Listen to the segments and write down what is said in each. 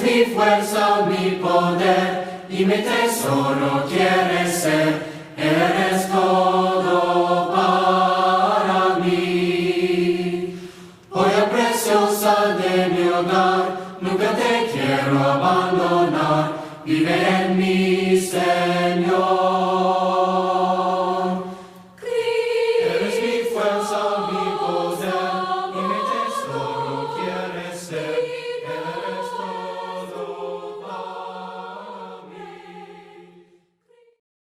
mi fuerza, mi poder, y mi tesoro quieres ser. Eres todo para mí. Joya preciosa de mi hogar, nunca te quiero abandonar. Vive en mí, Señor. Eres mi fuerza, mi poder, y mi tesoro quieres ser. Eres todo para mí.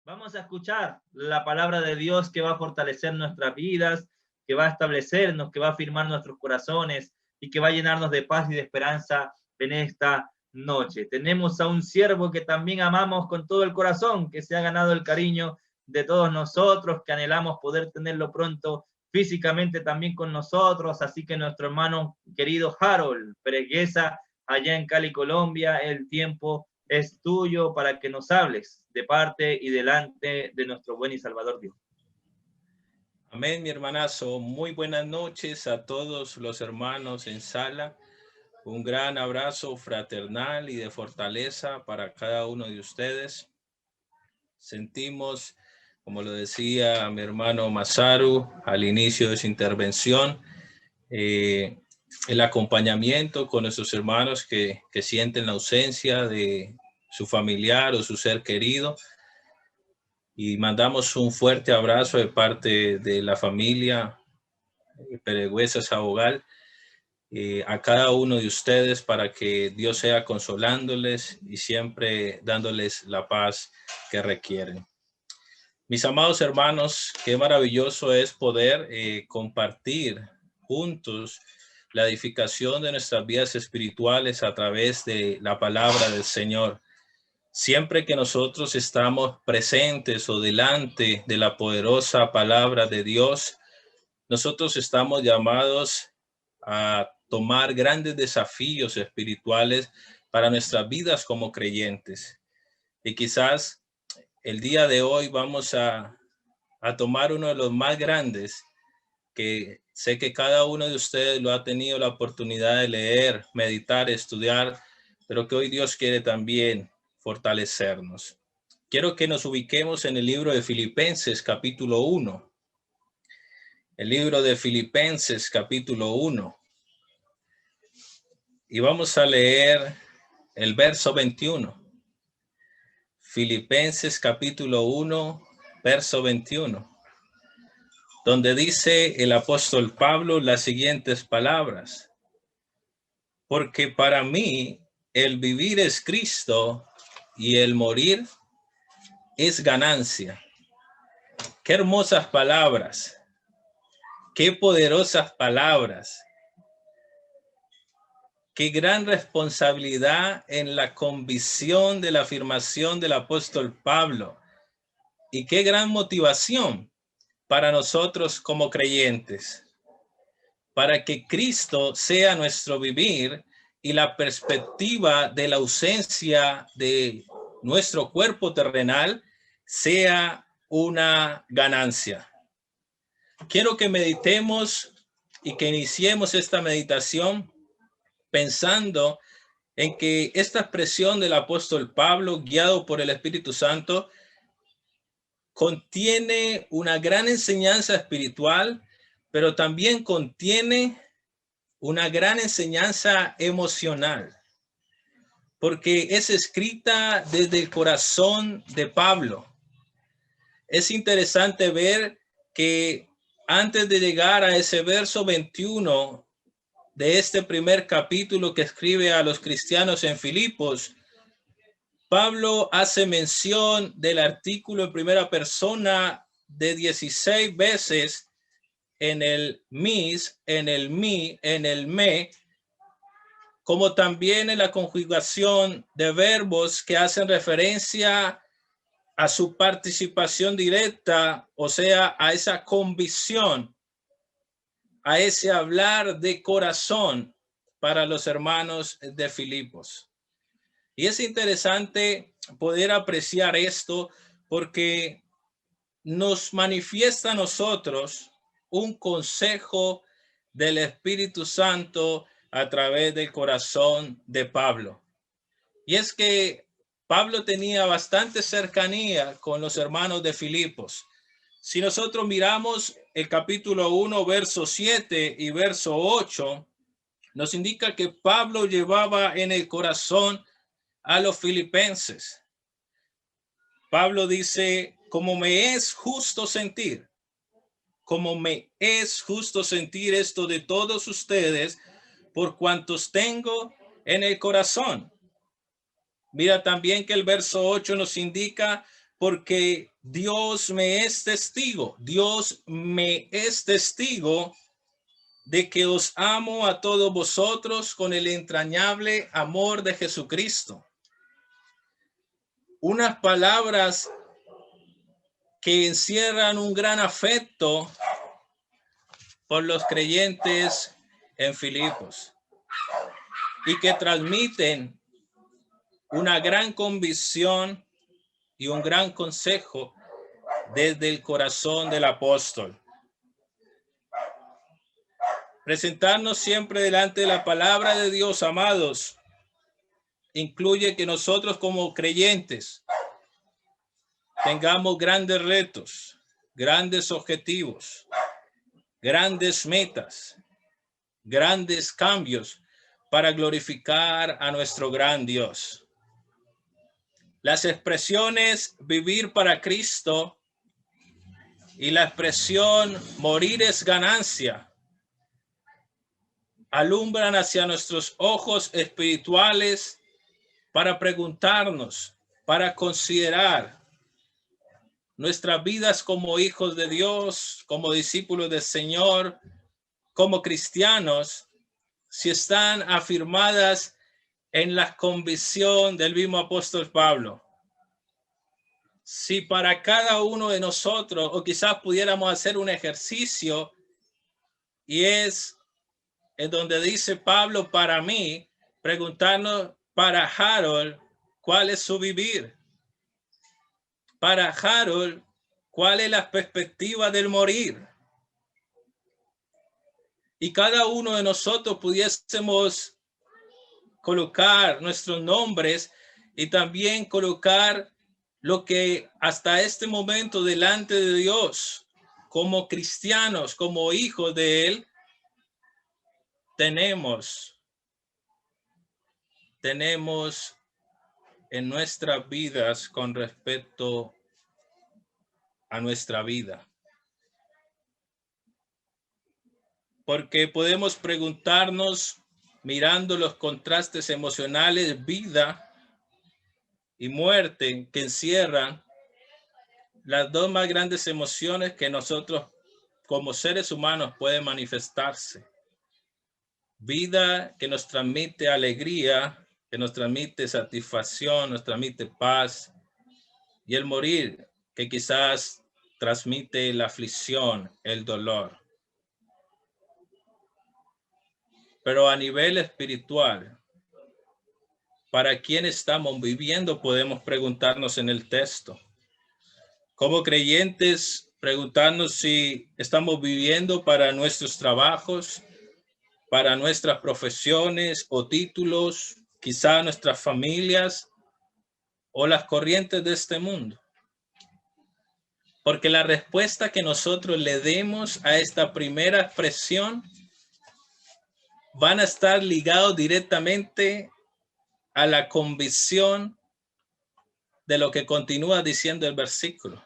Vamos a escuchar la palabra de Dios que va a fortalecer nuestras vidas, que va a establecernos, que va a afirmar nuestros corazones y que va a llenarnos de paz y de esperanza en esta noche. Tenemos a un siervo que también amamos con todo el corazón, que se ha ganado el cariño de todos nosotros, que anhelamos poder tenerlo pronto físicamente también con nosotros. Así que nuestro hermano querido Harold Pereguesa, allá en Cali, Colombia, el tiempo es tuyo para que nos hables de parte y delante de nuestro buen y salvador Dios. Amén, mi hermanazo. Muy buenas noches a todos los hermanos en sala. Un gran abrazo fraternal y de fortaleza para cada uno de ustedes. Sentimos, como lo decía mi hermano Masaru al inicio de su intervención, el acompañamiento con nuestros hermanos que sienten la ausencia de su familiar o su ser querido. Y mandamos un fuerte abrazo de parte de la familia Pereguesa Sabogal a cada uno de ustedes para que Dios sea consolándoles y siempre dándoles la paz que requieren. Mis amados hermanos, qué maravilloso es poder compartir juntos la edificación de nuestras vidas espirituales a través de la palabra del Señor. Siempre que nosotros estamos presentes o delante de la poderosa palabra de Dios, nosotros estamos llamados a tomar grandes desafíos espirituales para nuestras vidas como creyentes. Y quizás el día de hoy vamos a tomar uno de los más grandes, que sé que cada uno de ustedes lo ha tenido la oportunidad de leer, meditar, estudiar, pero que hoy Dios quiere también fortalecernos. Quiero que nos ubiquemos en el libro de Filipenses capítulo 1. El libro de Filipenses capítulo 1. Y vamos a leer el verso 21. Filipenses capítulo 1, verso 21. Donde dice el apóstol Pablo las siguientes palabras. Porque para mí el vivir es Cristo y el morir es ganancia. Qué hermosas palabras. Qué poderosas palabras. Qué gran responsabilidad en la convicción de la afirmación del apóstol Pablo. Y qué gran motivación para nosotros como creyentes. Para que Cristo sea nuestro vivir y la perspectiva de la ausencia de nuestro cuerpo terrenal sea una ganancia. Quiero que meditemos y que iniciemos esta meditación pensando en que esta expresión del apóstol Pablo, guiado por el Espíritu Santo, contiene una gran enseñanza espiritual, pero también contiene una gran enseñanza emocional, porque es escrita desde el corazón de Pablo. Es interesante ver que antes de llegar a ese verso 21 de este primer capítulo que escribe a los cristianos en Filipos, Pablo hace mención del artículo en primera persona de 16 veces en el mis, en el mi, en el me, como también en la conjugación de verbos que hacen referencia a su participación directa, o sea, a esa convicción, a ese hablar de corazón para los hermanos de Filipos. Y es interesante poder apreciar esto porque nos manifiesta a nosotros un consejo del Espíritu Santo a través del corazón de Pablo. Y es que Pablo tenía bastante cercanía con los hermanos de Filipos. Si nosotros miramos el capítulo 1, verso 7 y verso 8, nos indica que Pablo llevaba en el corazón a los filipenses. Pablo dice, como me es justo sentir esto de todos ustedes, por cuantos tengo en el corazón. Mira también que el verso 8 nos indica, porque Dios me es testigo de que os amo a todos vosotros con el entrañable amor de Jesucristo. Unas palabras que encierran un gran afecto por los creyentes en Filipos y que transmiten una gran convicción y un gran consejo desde el corazón del apóstol. Presentarnos siempre delante de la palabra de Dios, amados, incluye que nosotros como creyentes tengamos grandes retos, grandes objetivos, grandes metas, grandes cambios para glorificar a nuestro gran Dios. Las expresiones vivir para Cristo y la expresión morir es ganancia alumbran hacia nuestros ojos espirituales para preguntarnos, para considerar nuestras vidas como hijos de Dios, como discípulos del Señor, como cristianos, si están afirmadas en la convicción del mismo apóstol Pablo. Si para cada uno de nosotros, o quizás pudiéramos hacer un ejercicio, y es en donde dice Pablo, para mí, preguntarnos para Harold, ¿cuál es su vivir? Para Harold, ¿cuál es la perspectiva del morir? Y cada uno de nosotros pudiésemos colocar nuestros nombres y también colocar lo que hasta este momento delante de Dios, como cristianos, como hijos de Él, tenemos en nuestras vidas con respecto a nuestra vida. Porque podemos preguntarnos, mirando los contrastes emocionales, vida y muerte, que encierran las dos más grandes emociones que nosotros como seres humanos pueden manifestarse. Vida que nos transmite alegría, que nos transmite satisfacción, nos transmite paz, y el morir que quizás transmite la aflicción, el dolor. Pero a nivel espiritual, ¿para quién estamos viviendo? Podemos preguntarnos en el texto. Como creyentes, preguntarnos si estamos viviendo para nuestros trabajos, para nuestras profesiones o títulos, quizá nuestras familias o las corrientes de este mundo. Porque la respuesta que nosotros le demos a esta primera expresión van a estar ligados directamente a la convicción de lo que continúa diciendo el versículo.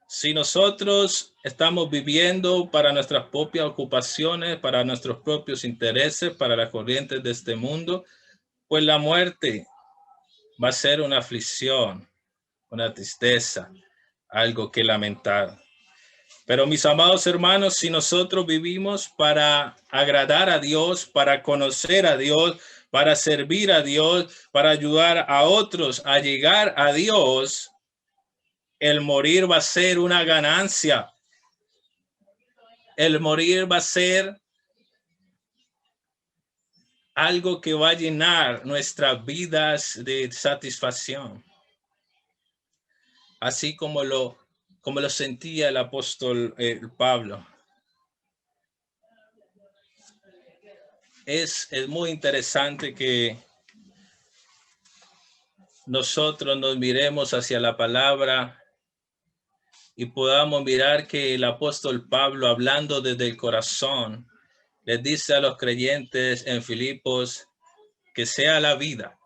Si nosotros estamos viviendo para nuestras propias ocupaciones, para nuestros propios intereses, para las corrientes de este mundo, pues la muerte va a ser una aflicción, una tristeza, algo que lamentar. Pero mis amados hermanos, si nosotros vivimos para agradar a Dios, para conocer a Dios, para servir a Dios, para ayudar a otros a llegar a Dios, el morir va a ser una ganancia. El morir va a ser algo que va a llenar nuestras vidas de satisfacción. Así como lo sentía el apóstol Pablo. Es muy interesante que nosotros nos miremos hacia la palabra y podamos mirar que el apóstol Pablo, hablando desde el corazón, les dice a los creyentes en Filipos que sea la vida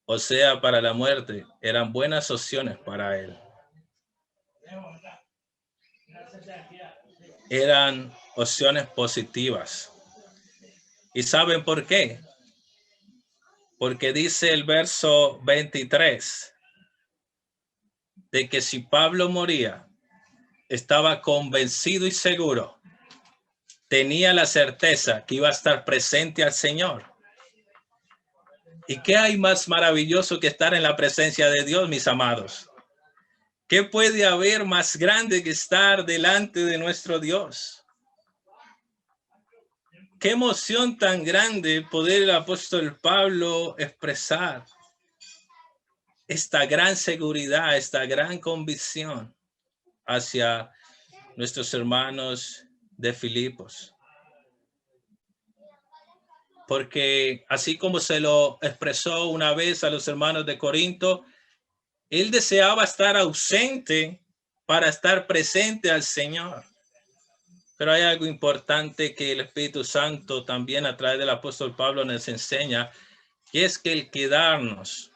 o sea para la muerte, eran buenas opciones para él. Eran opciones positivas. ¿Y saben por qué? Porque dice el verso 23 de que si Pablo moría, estaba convencido y seguro, tenía la certeza que iba a estar presente al Señor. ¿Y qué hay más maravilloso que estar en la presencia de Dios, mis amados? ¿Qué puede haber más grande que estar delante de nuestro Dios? Qué emoción tan grande poder el apóstol Pablo expresar esta gran seguridad, esta gran convicción hacia nuestros hermanos de Filipos. Porque así como se lo expresó una vez a los hermanos de Corinto, él deseaba estar ausente para estar presente al Señor. Pero hay algo importante que el Espíritu Santo también a través del apóstol Pablo nos enseña, y es que el quedarnos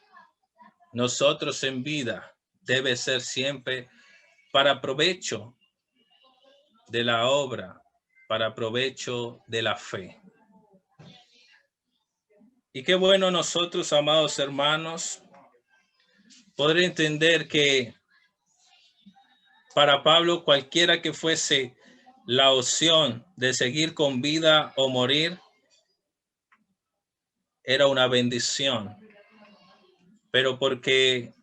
nosotros en vida debe ser siempre para provecho de la obra, para provecho de la fe. Y qué bueno nosotros, amados hermanos, poder entender que para Pablo, cualquiera que fuese la opción de seguir con vida o morir, era una bendición, pero porque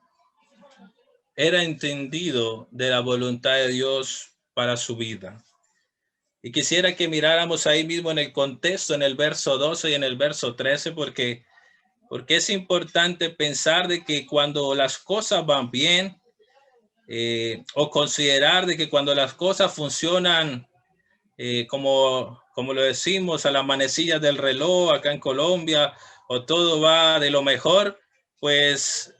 era entendido de la voluntad de Dios para su vida. Y quisiera que miráramos ahí mismo en el contexto, en el verso 12 y en el verso 13, porque es importante pensar de que cuando las cosas van bien, o considerar de que cuando las cosas funcionan como lo decimos a la manecilla del reloj acá en Colombia, o todo va de lo mejor, pues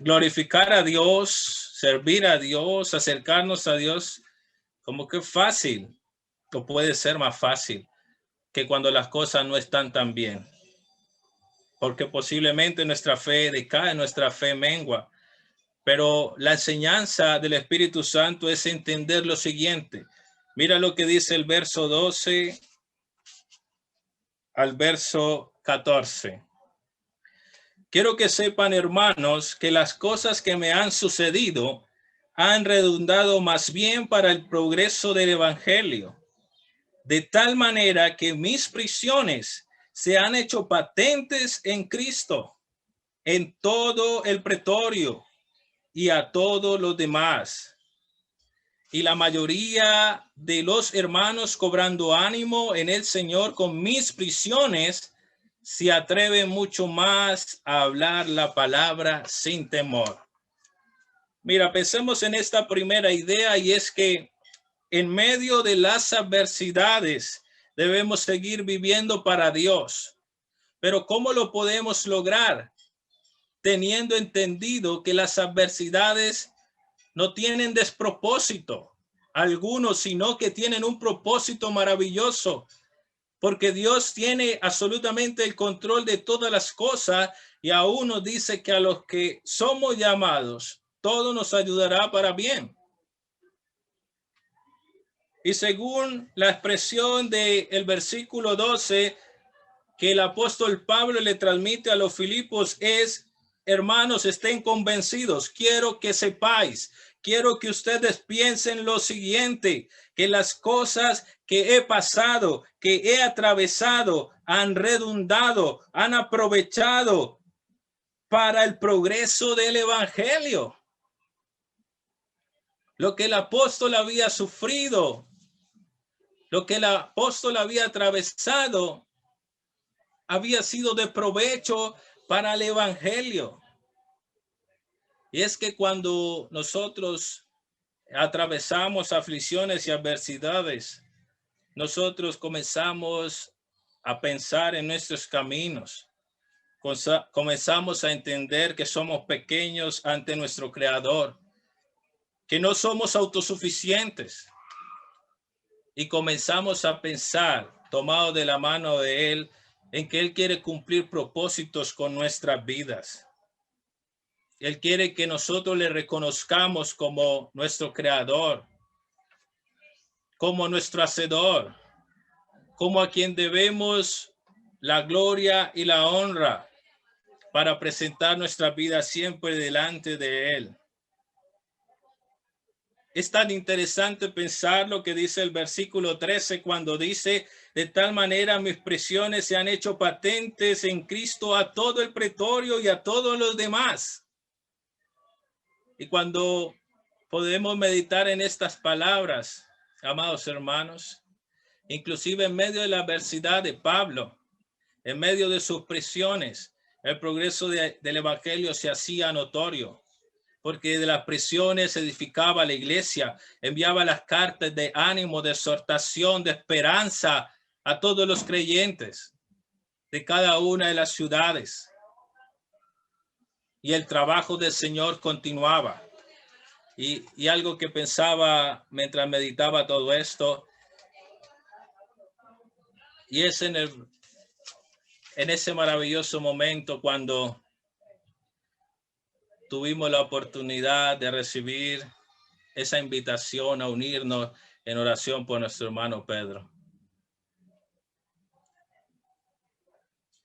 glorificar a Dios, servir a Dios, acercarnos a Dios, como que fácil, o puede ser más fácil que cuando las cosas no están tan bien, porque posiblemente nuestra fe decae, nuestra fe mengua. Pero la enseñanza del Espíritu Santo es entender lo siguiente. Mira lo que dice el verso 12 al verso 14. Quiero que sepan, hermanos, que las cosas que me han sucedido han redundado más bien para el progreso del evangelio, de tal manera que mis prisiones se han hecho patentes en Cristo, en todo el pretorio y a todos los demás. Y la mayoría de los hermanos, cobrando ánimo en el Señor con mis prisiones, se atreven mucho más a hablar la palabra sin temor. Mira, pensemos en esta primera idea, y es que en medio de las adversidades debemos seguir viviendo para Dios. Pero ¿cómo lo podemos lograr? Teniendo entendido que las adversidades no tienen despropósito alguno, sino que tienen un propósito maravilloso, porque Dios tiene absolutamente el control de todas las cosas, y aún nos dice que a los que somos llamados, todo nos ayudará para bien. Y según la expresión del versículo 12 que el apóstol Pablo le transmite a los Filipos es: hermanos, estén convencidos. Quiero que sepáis, quiero que ustedes piensen lo siguiente, que las cosas que he pasado, que he atravesado, han redundado, han aprovechado para el progreso del evangelio. Lo que el apóstol había sufrido, lo que el apóstol había atravesado, había sido de provecho para el evangelio. Y es que cuando nosotros atravesamos aflicciones y adversidades, nosotros comenzamos a pensar en nuestros caminos. comenzamos a entender que somos pequeños ante nuestro Creador, que no somos autosuficientes, y comenzamos a pensar, tomados de la mano de Él, en que Él quiere cumplir propósitos con nuestras vidas. Él quiere que nosotros le reconozcamos como nuestro Creador, como nuestro Hacedor, como a quien debemos la gloria y la honra para presentar nuestra vida siempre delante de Él. Es tan interesante pensar lo que dice el versículo 13 cuando dice: de tal manera mis prisiones se han hecho patentes en Cristo a todo el pretorio y a todos los demás. Y cuando podemos meditar en estas palabras, amados hermanos, inclusive en medio de la adversidad de Pablo, en medio de sus prisiones, el progreso del evangelio se hacía notorio, porque de las prisiones se edificaba la iglesia, enviaba las cartas de ánimo, de exhortación, de esperanza a todos los creyentes de cada una de las ciudades. Y el trabajo del Señor continuaba. Y algo que pensaba mientras meditaba todo esto, y es en ese maravilloso momento cuando tuvimos la oportunidad de recibir esa invitación a unirnos en oración por nuestro hermano Pedro.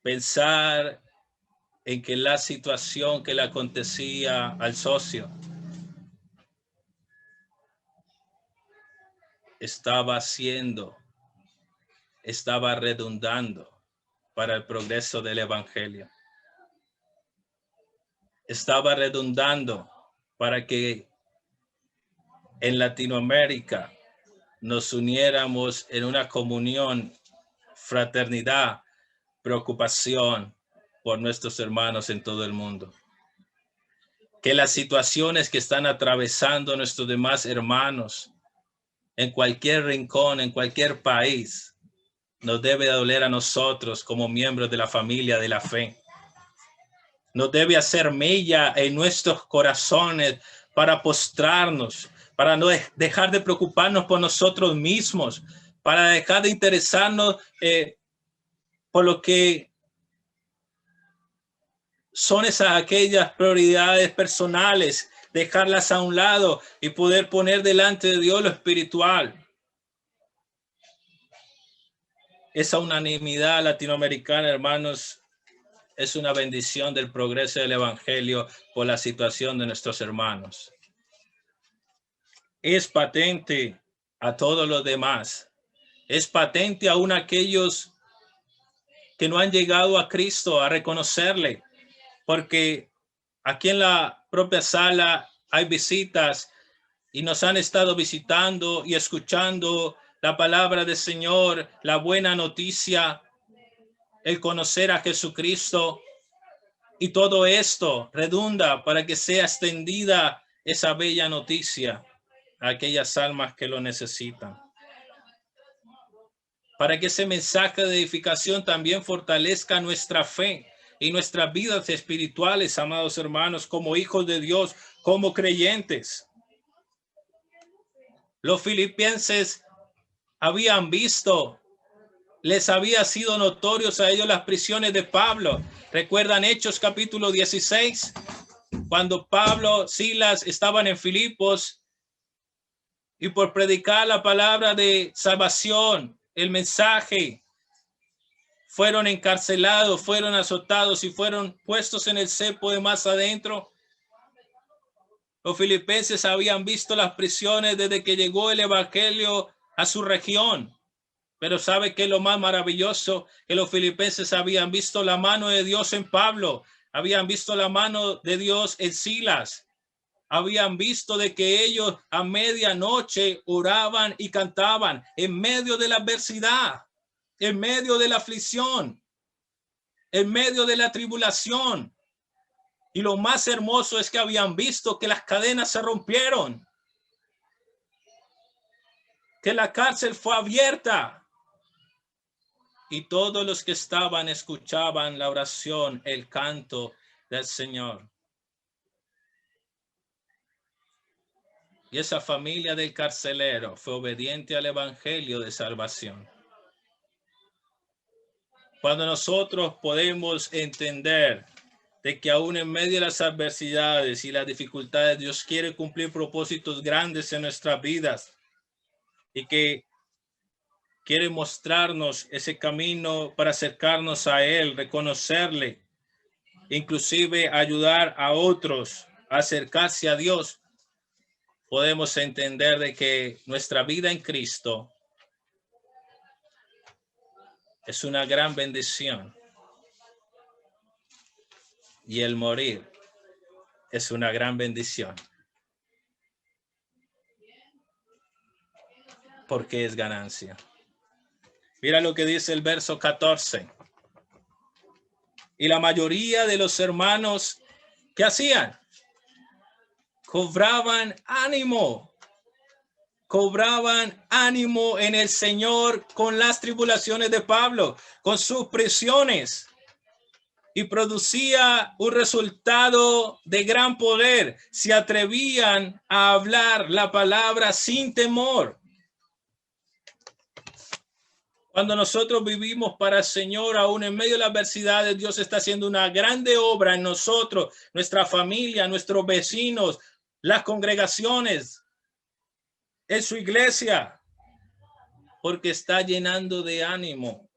Pensar en que la situación que le acontecía al socio estaba redundando para el progreso del evangelio. Estaba redundando para que en Latinoamérica nos uniéramos en una comunión, fraternidad, preocupación por nuestros hermanos en todo el mundo. Que las situaciones que están atravesando nuestros demás hermanos en cualquier rincón, en cualquier país, nos debe doler a nosotros como miembros de la familia de la fe. Nos debe hacer mella en nuestros corazones para postrarnos, para no dejar de preocuparnos por nosotros mismos, para dejar de interesarnos por lo que son aquellas prioridades personales, dejarlas a un lado y poder poner delante de Dios lo espiritual. Esa unanimidad latinoamericana, hermanos, es una bendición del progreso del evangelio por la situación de nuestros hermanos. Es patente a todos los demás. Es patente aún a aquellos que no han llegado a Cristo a reconocerle, porque aquí en la propia sala hay visitas y nos han estado visitando y escuchando la palabra del Señor, la buena noticia, el conocer a Jesucristo, y todo esto redunda para que sea extendida esa bella noticia a aquellas almas que lo necesitan. Para que ese mensaje de edificación también fortalezca nuestra fe y nuestras vidas espirituales, amados hermanos, como hijos de Dios, como creyentes. Los filipenses habían visto, les había sido notorios a ellos las prisiones de Pablo. ¿Recuerdan Hechos capítulo 16? Cuando Pablo, Silas estaban en Filipos y por predicar la palabra de salvación, el mensaje, fueron encarcelados, fueron azotados y fueron puestos en el cepo de más adentro. Los filipenses habían visto las prisiones desde que llegó el evangelio a su región. Pero ¿sabe qué es lo más maravilloso? Que los filipenses habían visto la mano de Dios en Pablo, habían visto la mano de Dios en Silas, habían visto de que ellos a medianoche oraban y cantaban en medio de la adversidad, en medio de la aflicción, en medio de la tribulación. Y lo más hermoso es que habían visto que las cadenas se rompieron, que la cárcel fue abierta, y todos los que estaban escuchaban la oración, el canto del Señor. Y esa familia del carcelero fue obediente al evangelio de salvación. Cuando nosotros podemos entender de que aún en medio de las adversidades y las dificultades, Dios quiere cumplir propósitos grandes en nuestras vidas y que quiere mostrarnos ese camino para acercarnos a Él, reconocerle, inclusive ayudar a otros a acercarse a Dios, podemos entender de que nuestra vida en Cristo es una gran bendición y el morir es una gran bendición porque es ganancia. Mira lo que dice el verso 14. Y la mayoría de los hermanos, ¿qué hacían? Cobraban ánimo en el Señor con las tribulaciones de Pablo, con sus prisiones, y producía un resultado de gran poder. Se atrevían a hablar la palabra sin temor. Cuando nosotros vivimos para el Señor, aún en medio de las adversidades, Dios está haciendo una grande obra en nosotros, nuestra familia, nuestros vecinos, las congregaciones, en su iglesia, porque está llenando de ánimo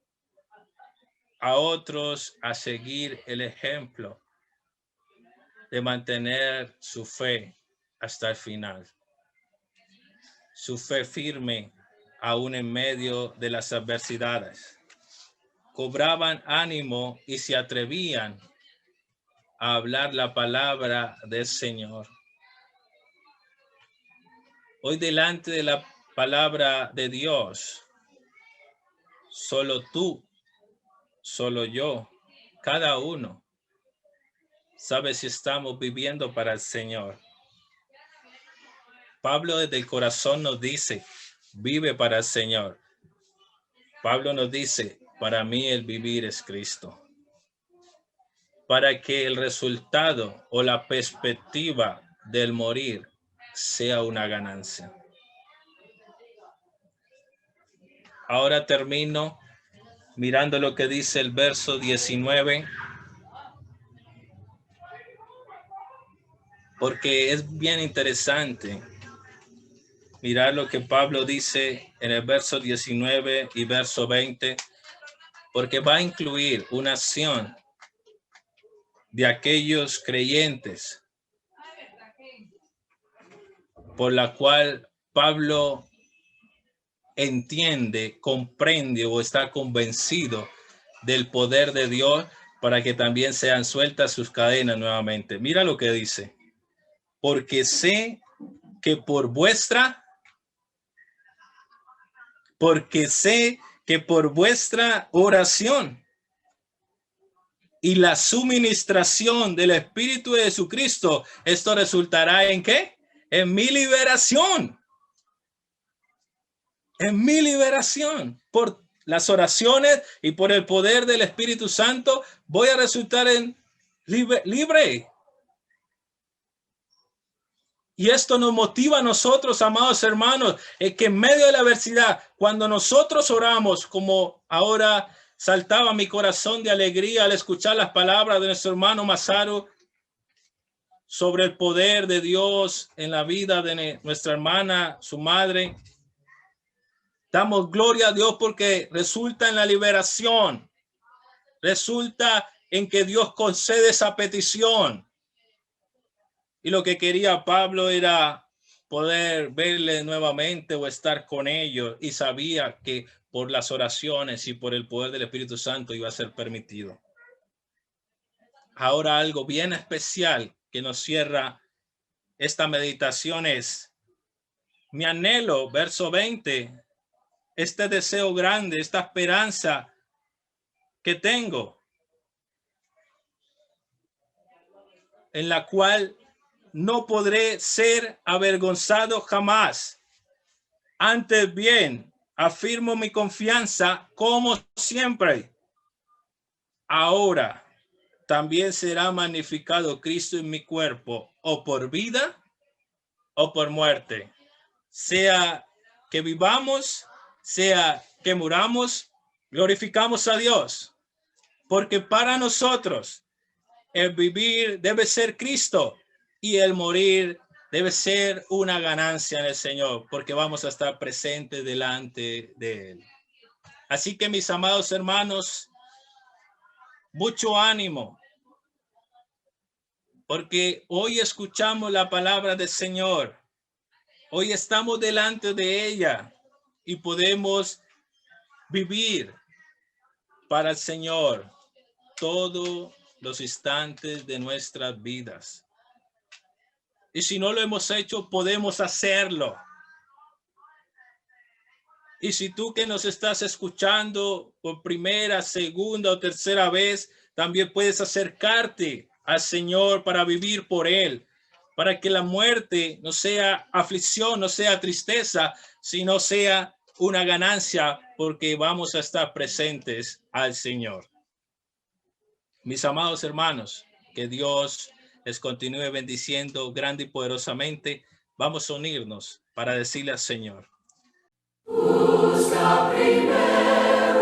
a otros a seguir el ejemplo de mantener su fe hasta el final, su fe firme aún en medio de las adversidades. Cobraban ánimo y se atrevían a hablar la palabra del Señor. Hoy delante de la palabra de Dios, solo tú, solo yo, cada uno sabe si estamos viviendo para el Señor. Pablo desde el corazón nos dice, vive para el Señor. Pablo nos dice, para mí el vivir es Cristo. Para que el resultado o la perspectiva del morir sea una ganancia. Ahora termino mirando lo que dice el verso 19, porque es bien interesante mirar lo que Pablo dice en el verso 19 y verso 20, porque va a incluir una acción de aquellos creyentes por la cual Pablo entiende, comprende o está convencido del poder de Dios para que también sean sueltas sus cadenas nuevamente. Mira lo que dice. Porque sé que por vuestra oración y la suministración del Espíritu de Jesucristo, esto resultará ¿en qué? En mi liberación. En mi liberación. Por las oraciones y por el poder del Espíritu Santo voy a resultar en libre. Y esto nos motiva a nosotros, amados hermanos, que en medio de la adversidad, cuando nosotros oramos, como ahora saltaba mi corazón de alegría al escuchar las palabras de nuestro hermano Masaru sobre el poder de Dios en la vida de nuestra hermana, su madre. Damos gloria a Dios porque resulta en la liberación, resulta en que Dios concede esa petición. Y lo que quería Pablo era poder verle nuevamente o estar con ellos, y sabía que por las oraciones y por el poder del Espíritu Santo iba a ser permitido. Ahora algo bien especial que nos cierra esta meditación es mi anhelo, verso 20, este deseo grande, esta esperanza que tengo, en la cual no podré ser avergonzado jamás. Antes bien, afirmo mi confianza como siempre. Ahora también será magnificado Cristo en mi cuerpo, o por vida o por muerte. Sea que vivamos, sea que muramos, glorificamos a Dios. Porque para nosotros el vivir debe ser Cristo y el morir debe ser una ganancia en el Señor, porque vamos a estar presentes delante de Él. Así que, mis amados hermanos, mucho ánimo, porque hoy escuchamos la palabra del Señor. Hoy estamos delante de ella y podemos vivir para el Señor todos los instantes de nuestras vidas. Y si no lo hemos hecho, podemos hacerlo. Y si tú que nos estás escuchando por primera, segunda o tercera vez, también puedes acercarte al Señor para vivir por Él, para que la muerte no sea aflicción, no sea tristeza, sino sea una ganancia, porque vamos a estar presentes al Señor. Mis amados hermanos, que Dios les continúe bendiciendo grande y poderosamente. Vamos a unirnos para decirle al Señor: Busca primero